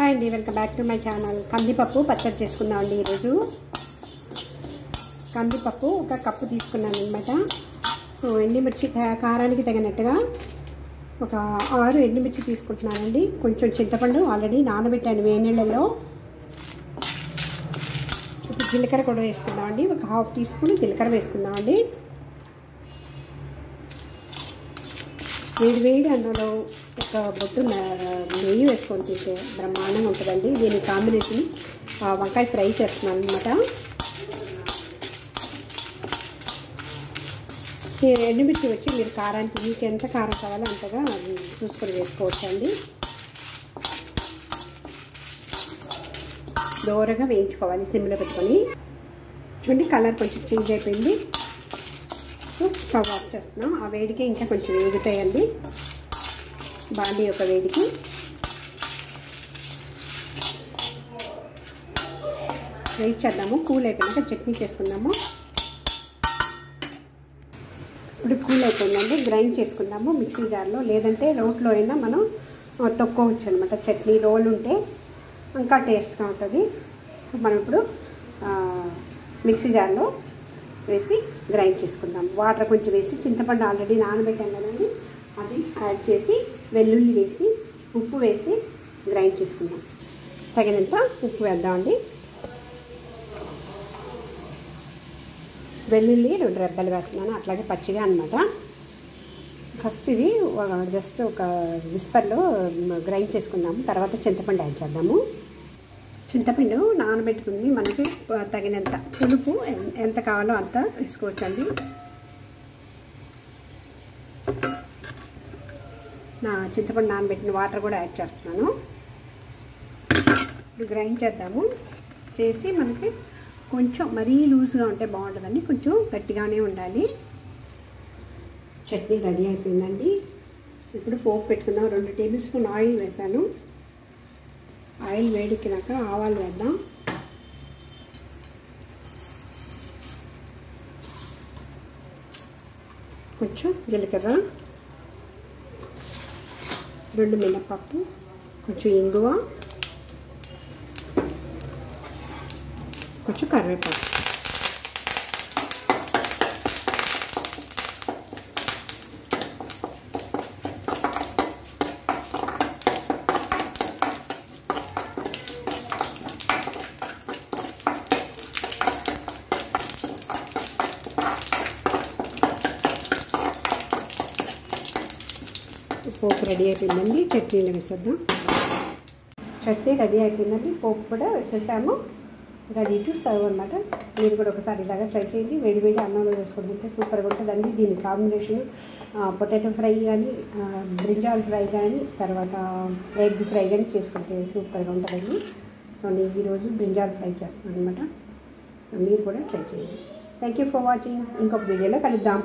Hi అండి, welcome back to my channel. కందిపప్పు పచ్చడి చేసుకుందామండి. ఈరోజు కందిపప్పు ఒక కప్పు తీసుకున్నాను అనమాట. సో ఎండుమిర్చి కారానికి తగినట్టుగా ఒక 6 ఎండుమిర్చి తీసుకుంటున్నానండి. కొంచెం చింతపండు ఆల్రెడీ నానబెట్టాను వేడినీళ్ళలో. ఇప్పుడు జీలకర్ర కూడా వేసుకుందామండి. ఒక 1/2 టీ స్పూన్ జీలకర్ర వేసుకుందామండి. వేడి అన్నంలో ఒక బొట్టు నెయ్యి వేసుకొని తింటే బ్రహ్మాండంగా ఉంటుందండి. దీని కాంబినేషన్ వంకాయ ఫ్రై చేస్తున్నాను అనమాట. ఎండుమిర్చి వచ్చి మీరు కారానికి మీకు ఎంత కారం కావాలో అంతగా చూసుకొని వేసుకోవచ్చండి. దూరగా వేయించుకోవాలి సిమ్లో పెట్టుకొని. చూడండి కలర్ కొంచెం చేంజ్ అయిపోయింది. స్టవ్ ఆఫ్ చేస్తున్నాం. ఆ వేడికి ఇంకా కొంచెం వేగుతాయండి. బాండీ ఒక వేడికి వెయిట్ చేద్దాము. కూల్ అయిపోయినాక చట్నీ చేసుకుందాము. ఇప్పుడు కూల్ అయిపోయిందండి. గ్రైండ్ చేసుకుందాము మిక్సీ జార్లో, లేదంటే రోట్లో అయినా మనం తొక్కోవచ్చు అనమాట. చట్నీ రోల్ ఉంటే ఇంకా టేస్ట్గా ఉంటుంది. సో మనం ఇప్పుడు మిక్సీ జార్లో వేసి గ్రైండ్ చేసుకుందాం. వాటర్ కొంచెం వేసి చింతపండు ఆల్రెడీ నానబెట్టాం కదండి, అది యాడ్ చేసి వెల్లుల్లి వేసి ఉప్పు వేసి గ్రైండ్ చేసుకుందాం. తగినంత ఉప్పు వేద్దామండి. వెల్లుల్లి 2 రెబ్బలు వేస్తున్నాను, అట్లాగే పచ్చిగా అనమాట. ఫస్ట్ ఇది జస్ట్ ఒక విస్పర్లో గ్రైండ్ చేసుకుందాము. తర్వాత చింతపండు యాడ్ చేద్దాము. చింతపండు నానబెట్టుకుంది, మనకి తగినంత పులుపు ఎంత కావాలో అంత వేసుకోవచ్చండి. నా చింతపండు నానబెట్టిన వాటర్ కూడా యాడ్ చేస్తున్నాను. ఇప్పుడు గ్రైండ్ చేద్దాము. చేసి మనకి కొంచెం మరీ లూజ్గా ఉంటే బాగుంటుందండి, కొంచెం గట్టిగానే ఉండాలి. చట్నీ రెడీ అయిపోయిందండి. ఇప్పుడు పోపు పెట్టుకుందాం. 2 టేబుల్ స్పూన్ ఆయిల్ వేసాను. ఆయిల్ వేడెక్కినాక ఆవాలు వేద్దాం. కొంచెం జీలకర్ర, 2 మినపప్పు, కొంచెం ఇంగువ, కొంచెం కరివేపాకు. పోపు రెడీ అయిపోయిందండి. చట్నీలో వేసేద్దాం. చట్నీ రెడీ అయిపోయిందండి. పోపు కూడా వేసేసాము. రెడీ టు సర్వ్ అనమాట. మీరు కూడా ఒకసారి ఇలాగా ట్రై చేయండి. వేడి అన్నంలో వేసుకొని తింటే సూపర్గా ఉంటుందండి. దీని కాంబినేషన్ పొటాటో ఫ్రై కానీ, బ్రింజాల్ ఫ్రై కానీ, తర్వాత ఎగ్ ఫ్రై కానీ చేసుకుంటే సూపర్గా ఉంటుందండి. సో నేను ఈరోజు బ్రింజాల్ ఫ్రై చేస్తున్నాను అనమాట. సో మీరు కూడా ట్రై చేయండి. Thank you for watching. ఇంకొక వీడియోలో కలుద్దాం.